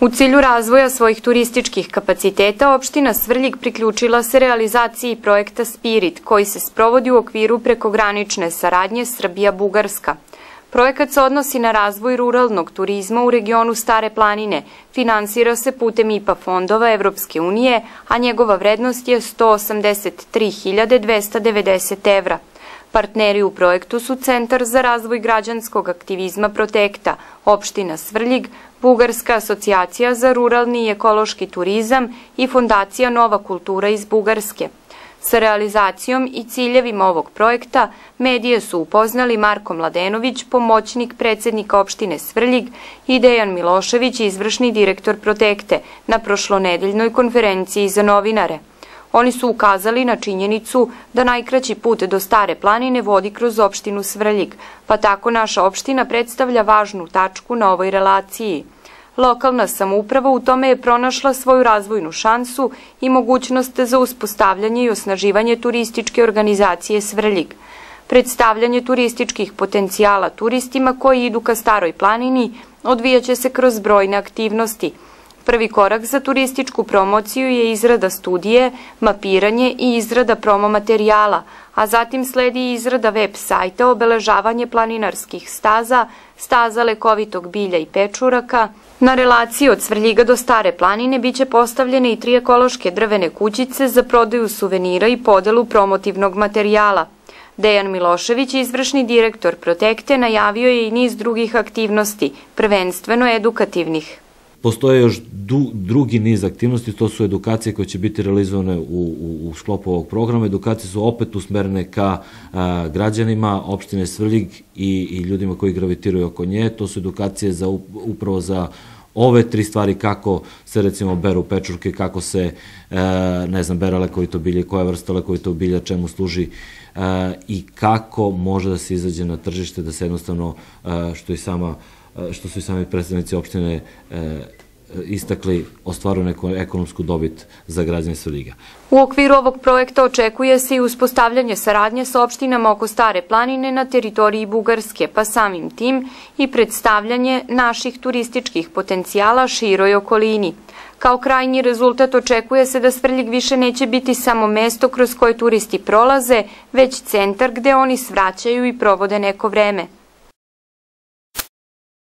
U cilju razvoja svojih turističkih kapaciteta, opština Svrljig priključila se realizaciji projekta Spirit, koji se sprovodi u okviru prekogranične saradnje Srbija-Bugarska. Projekat se odnosi na razvoj ruralnog turizma u regionu Stare planine, finansira se putem IPA fondova Evropske unije, a njegova vrednost je 183.290 evra. Partneri u projektu su Centar za razvoj građanskog aktivizma Protekta, opština Svrljig, Bugarska asocijacija za ruralni i ekološki turizam i Fondacija Nova kultura iz Bugarske. Sa realizacijom i ciljevima ovog projekta medije su upoznali Marko Mladenović, pomoćnik predsednika opštine Svrljig, i Dejan Milošević, izvršni direktor Protekte, na prošlonedeljnoj konferenciji za novinare. Oni su ukazali na činjenicu da najkraći put do Stare planine vodi kroz opštinu Svrljig, pa tako naša opština predstavlja važnu tačku na ovoj relaciji. Lokalna samouprava u tome je pronašla svoju razvojnu šansu i mogućnost za uspostavljanje i osnaživanje turističke organizacije Svrljig. Predstavljanje turističkih potencijala turistima koji idu ka Staroj planini odvijaće se kroz brojne aktivnosti. Prvi korak za turističku promociju je izrada studije, mapiranje i izrada promo materijala, a zatim sledi izrada web sajta, obeležavanje planinarskih staza, staza lekovitog bilja i pečuraka. Na relaciji od Svrljiga do Stare planine biće postavljene i 3 ekološke drvene kućice za prodaju suvenira i podelu promotivnog materijala. Dejan Milošević, izvršni direktor Protekte, najavio je i niz drugih aktivnosti, prvenstveno edukativnih. Postoje još drugi niz aktivnosti, to su edukacije koje će biti realizovane u sklopu ovog programa. Edukacije su opet usmerene ka građanima opštine Svrljig i ljudima koji gravitiraju oko nje. To su edukacije upravo za ove 3 stvari, kako se recimo beru pečurke, kako se, ne znam, bere lekovito bilje, koja vrsta lekovitog bilja, čemu služi i kako može da se izađe na tržište, da se jednostavno, što su i sami predstavnici opštine istakli, ostvaruju neku ekonomsku dobit za građane Svrljiga. U okviru ovog projekta očekuje se i uspostavljanje saradnje sa opštinama oko Stare planine na teritoriji Bugarske, pa samim tim i predstavljanje naših turističkih potencijala široj okolini. Kao krajnji rezultat očekuje se da Svrljig više neće biti samo mesto kroz koje turisti prolaze, već centar gde oni svraćaju i provode neko vreme.